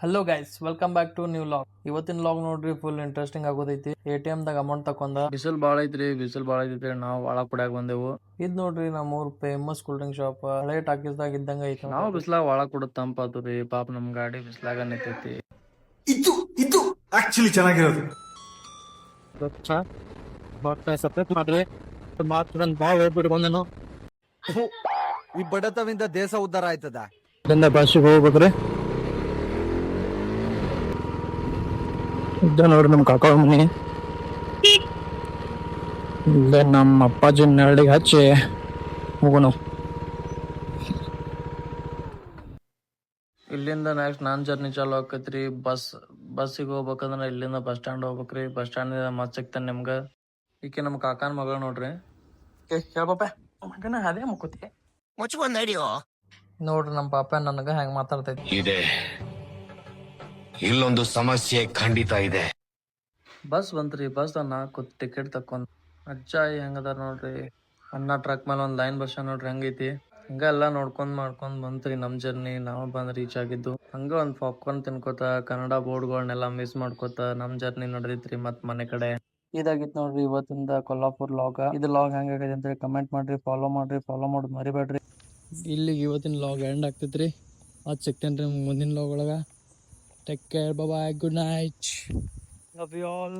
Hello guys, welcome back to new log. ಇವತ್ತಿನ log ನೋಡ್ರಿ full interesting ಆಗೋದೈತಿ. ATM ದಾಗ ಅಮೌಂಟ್ ತಕೊಂಡ ಬಿಸಿಲ್ ಬಾಳ ಐತ್ರಿ ನಾವು ಒಳಗ್ ಕುಡ್ಯಾಕ್ ಬಂದೆವು. ಇದ್ ನೋಡ್ರಿ ನಮ್ಮೂರ್ ಫೇಮಸ್ ಕೂಲ್ ಡ್ರಿಂಕ್ ಶಾಪ್. ಹಳೆ ಟಾಕೀಸ್ ದಾಗ ಇದ್ದಂಗ ಐತಿ. ನಾವು ಬಿಸ್ಲಾಗ ಒಳಗ್ ಕುಡದ್ ತಂಪಾತುರಿ. ಪಾಪ ನಮ್ ಗಾಡಿ ಬಿಸ್ಲಾಗ ನಿಂತೈತಿ. ಇದು ಇದು ಆಕ್ಚುಲಿ ಚೆನ್ನಾಗಿರೋದು. ಸಪ್ರೇಟ್ ಮಾಡ್ರಿ ಮಾತ್ರ ಬಾಳ ಹೇಳ್ಬಿಟ್ಟು ಈ ಬಡತವಿಂದ ದೇಶ ಉದ್ಧಾರ ಆಯ್ತದ. ಭಾಷೆಗೆ ಹೋಗ್ಬೇಕ್ರಿ. ಇದ್ದ ನೋಡ್ರಿ ನಮ್ ಕಾಕ ಮನಿ. ಇಲ್ಲೇ ನಮ್ಮ ಅಪ್ಪಾಜಿ ನೆರಳಿಗೆ ಹಚ್ಚಿ ಹೋಗೋಣ. ಇಲ್ಲಿಂದ ನೆಕ್ಸ್ಟ್ ನಾನ್ ಜರ್ನಿ ಚಾಲು ಆಕೈತ್ರಿ. ಬಸ್ಸಿಗೆ ಹೋಗ್ಬೇಕಂದ್ರ ಇಲ್ಲಿಂದ ಬಸ್ ಸ್ಟ್ಯಾಂಡ್ ಹೋಗ್ಬೇಕ್ರಿ. ಬಸ್ ಸ್ಟ್ಯಾಂಡ್ ಮತ್ ಸಿಗ್ತಾನೆ ನಿಮ್ಗ. ಈಕೆ ನಮ್ ಕಾಕನ್ ಮಗಳು ನೋಡ್ರಿ. ಕೇಳ್ಪಾಪ ಮಗನ ಅದೇ ಮುಕ್ಕೋತಿ ಮುಚ್ಕೊಂಡ್ ನಡಿಯೋ. ನೋಡ್ರಿ ನಮ್ ಪಾಪ ನನಗ ಹೆಂಗ್ ಮಾತಾಡ್ತೈತಿ. ಇದೆ ಇಲ್ಲೊಂದು ಸಮಸ್ಯೆ ಖಂಡಿತ ಇದೆ. ಬಸ್ ಬಂತ್ರಿ. ಬಸ್ ನಾಲ್ಕು ಟಿಕೆಟ್ ತಕೊಂಡ್ ಅಜ್ಜ ಹೆಂಗದಾರ ನೋಡ್ರಿ. ಅನ್ನ ಟ್ರಕ್ ಮೇಲೆ ಒಂದ್ ಲೈನ್ ಬಸ್ ನೋಡ್ರಿ ಹೆಂಗೈತಿ. ಹಂಗ ಎಲ್ಲಾ ನೋಡ್ಕೊಂಡ್ ಮಾಡ್ಕೊಂಡ್ ಬಂತ್ರಿ ನಮ್ ಜರ್ನಿ. ನಾವ್ ಬಂದ್ ರೀಚ್ ಆಗಿದ್ದು. ಹಂಗ ಒಂದ್ ಪಾಪ್ಕಾರ್ನ್ ತಿನ್ಕೋತ ಕನ್ನಡ ಬೋರ್ಡ್ಗಳನ್ನೆಲ್ಲ ಮಿಸ್ ಮಾಡ್ಕೋತ ನಮ್ ಜರ್ನಿ ನಡೆದಿತ್ರಿ ಮತ್ ಮನೆ ಕಡೆ. ಇದಾಗಿತ್ ನೋಡ್ರಿ ಇವತ್ತಿಂದ ಕೊಲ್ಲಾಪುರ್ ಲಾಗ. ಇದು ಲಾಗ್ ಹೆಂಗಾಗೈತೆ ಅಂತ ಕಮೆಂಟ್ ಮಾಡ್ರಿ, ಫಾಲೋ ಮಾಡೋದ್ ಮರಿಬೇಡ್ರಿ. ಇಲ್ಲಿಗೆ ಇವತ್ತಿನ ಲಾಗ್ ಎಂಡ್ ಆಗ್ತೈತ್ರಿ. ಅದ್ ಸಿಗ್ತೇನ್ರಿ ಮುಂದಿನ ಲಾಗ್ ಒಳಗ. Take care, bye, good night, love you all.